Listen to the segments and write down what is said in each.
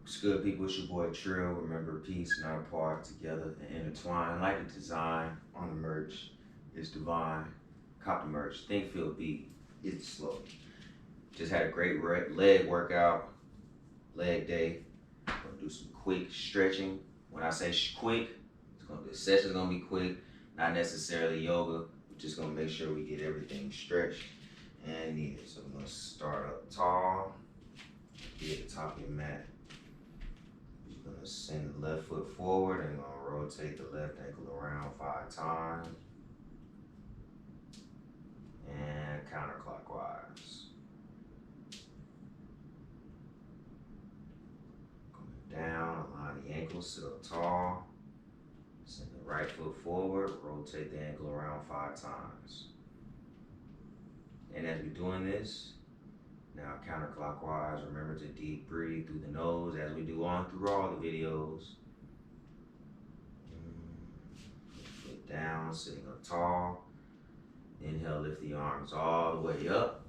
What's good, people? It's your boy Trill. Remember, peace, not apart, together and intertwined. Like the design on the merch is divine. Cop the merch. Think, feel, beat. It's slow. Just had a great leg workout, leg day. Gonna do some quick stretching. When I say quick, the session's gonna be quick. Not necessarily yoga. We're just gonna make sure we get everything stretched and needed. So we're gonna start up tall. Be at the top of your mat. You're gonna send the left foot forward and gonna rotate the left ankle around 5 times. And counterclockwise. Going down, align the ankles, sit up tall. Send the right foot forward, rotate the ankle around 5 times. And as we're doing this, now counterclockwise, remember to deep breathe through the nose as we do on through all the videos. Foot down, sitting up tall. Inhale, lift the arms all the way up.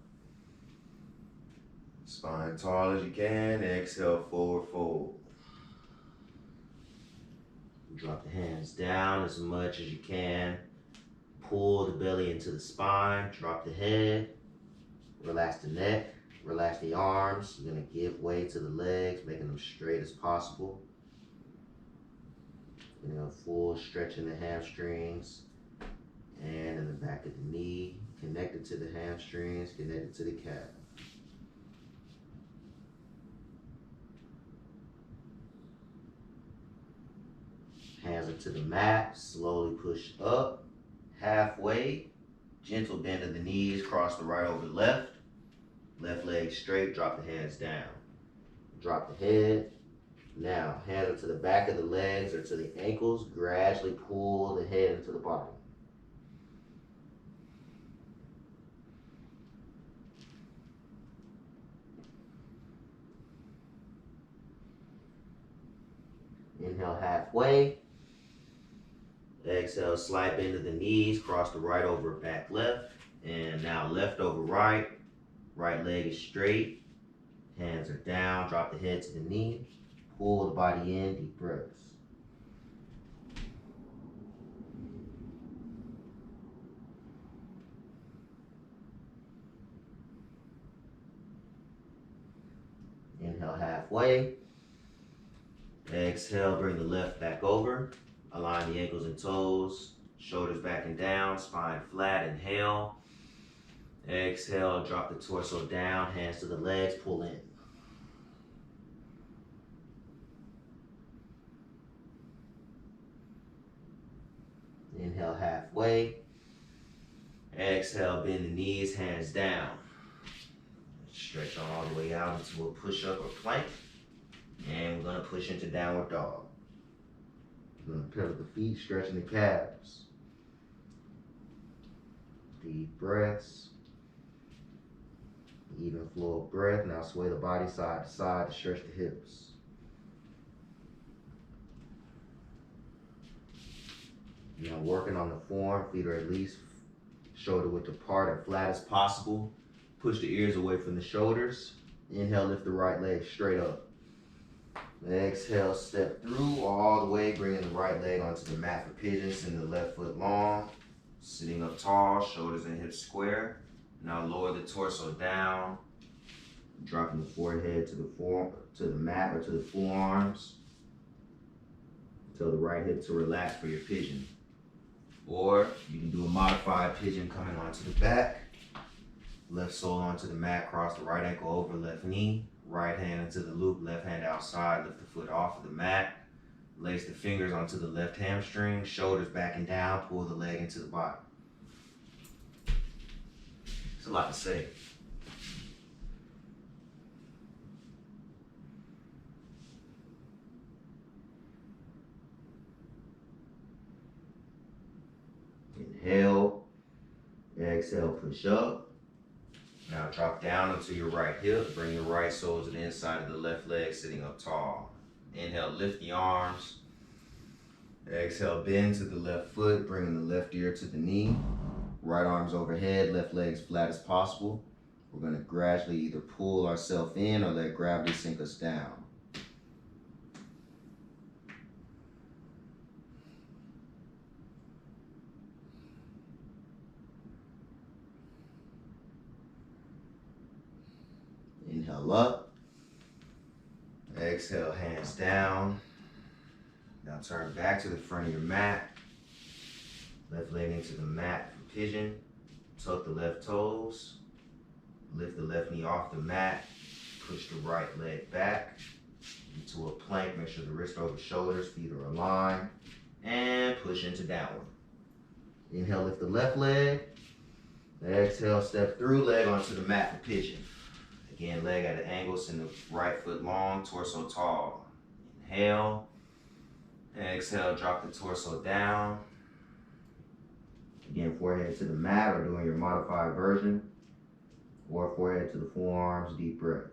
Spine tall as you can. Exhale, forward fold. Drop the hands down as much as you can. Pull the belly into the spine. Drop the head. Relax the neck. Relax the arms. You're going to give way to the legs, making them straight as possible. Full stretch in the hamstrings and in the back of the knee, connected to the hamstrings, connected to the calf. Hands up to the mat, slowly push up, halfway, gentle bend of the knees, cross the right over left. Left leg straight, drop the hands down. Drop the head. Now, hands up to the back of the legs or to the ankles. Gradually pull the head into the body. Inhale halfway. Exhale, slight bend of the knees, cross the right over, back left. And now left over right. Right leg is straight. Hands are down, drop the head to the knee. Pull the body in, deep breaths. Inhale halfway. Exhale, bring the left back over. Align the ankles and toes. Shoulders back and down, spine flat. Inhale. Exhale, drop the torso down, hands to the legs, pull in. Inhale halfway. Exhale, bend the knees, hands down. Stretch all the way out into a push-up or plank. And we're gonna push into downward dog. We're gonna pivot the feet, stretching the calves. Deep breaths. Even flow of breath. Now sway the body side to side to stretch the hips. Now working on the form, feet are at least shoulder width apart and flat as possible. Push the ears away from the shoulders. Inhale, lift the right leg straight up. Exhale, step through all the way, bringing the right leg onto the mat for pigeon. Send the left foot long. Sitting up tall, shoulders and hips square. Now lower the torso down. Dropping the forehead to the mat or to the forearms. Tell the right hip to relax for your pigeon. Or you can do a modified pigeon coming onto the back. Left sole onto the mat, cross the right ankle over left knee. Right hand into the loop, left hand outside, lift the foot off of the mat. Lace the fingers onto the left hamstring, shoulders back and down, pull the leg into the body. It's a lot to say. Inhale, exhale, push up. Now drop down onto your right hip. Bring your right sole to the inside of the left leg, sitting up tall. Inhale, lift the arms. Exhale, bend to the left foot, bringing the left ear to the knee. Right arms overhead, left leg as flat as possible. We're going to gradually either pull ourselves in or let gravity sink us down. Inhale up. Exhale, hands down. Now turn back to the front of your mat. Left leg into the mat for pigeon. Tuck the left toes. Lift the left knee off the mat. Push the right leg back into a plank. Make sure the wrist over shoulders, feet are aligned. And push into downward. Inhale, lift the left leg. Exhale, step through, leg onto the mat for pigeon. Again, leg at an angle, send the right foot long, torso tall. Inhale. Exhale, drop the torso down. Again, forehead to the mat or doing your modified version. Or forehead to the forearms, deep breaths.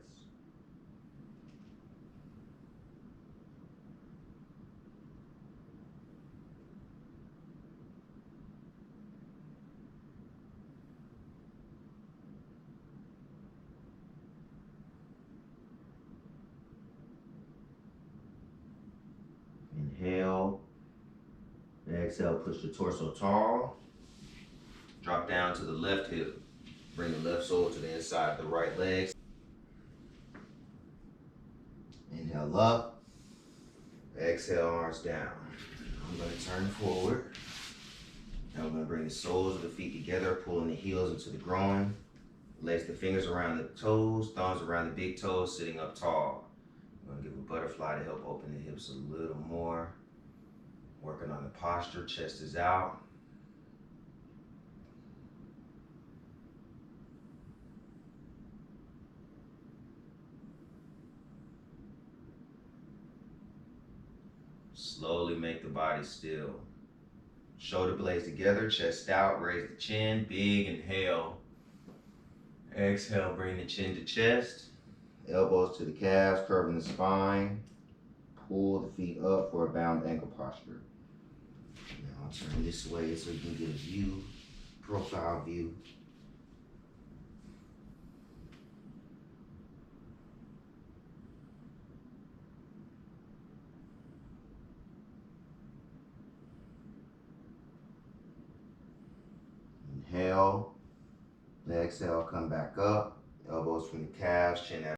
Inhale. Exhale, push the torso tall. Drop down to the left hip. Bring the left sole to the inside of the right leg. Inhale up. Exhale, arms down. I'm going to turn forward. Now we're going to bring the soles of the feet together, pulling the heels into the groin. Lace the fingers around the toes, thumbs around the big toes, sitting up tall. I'm going to give a butterfly to help open the hips a little more. Working on the posture, chest is out. Slowly make the body still. Shoulder blades together, chest out, raise the chin, big inhale. Exhale, bring the chin to chest. Elbows to the calves, curving the spine. Pull the feet up for a bound ankle posture. Now I'll turn this way so you can get a view, profile view. Inhale. Exhale, come back up. Elbows from the calves, chin out.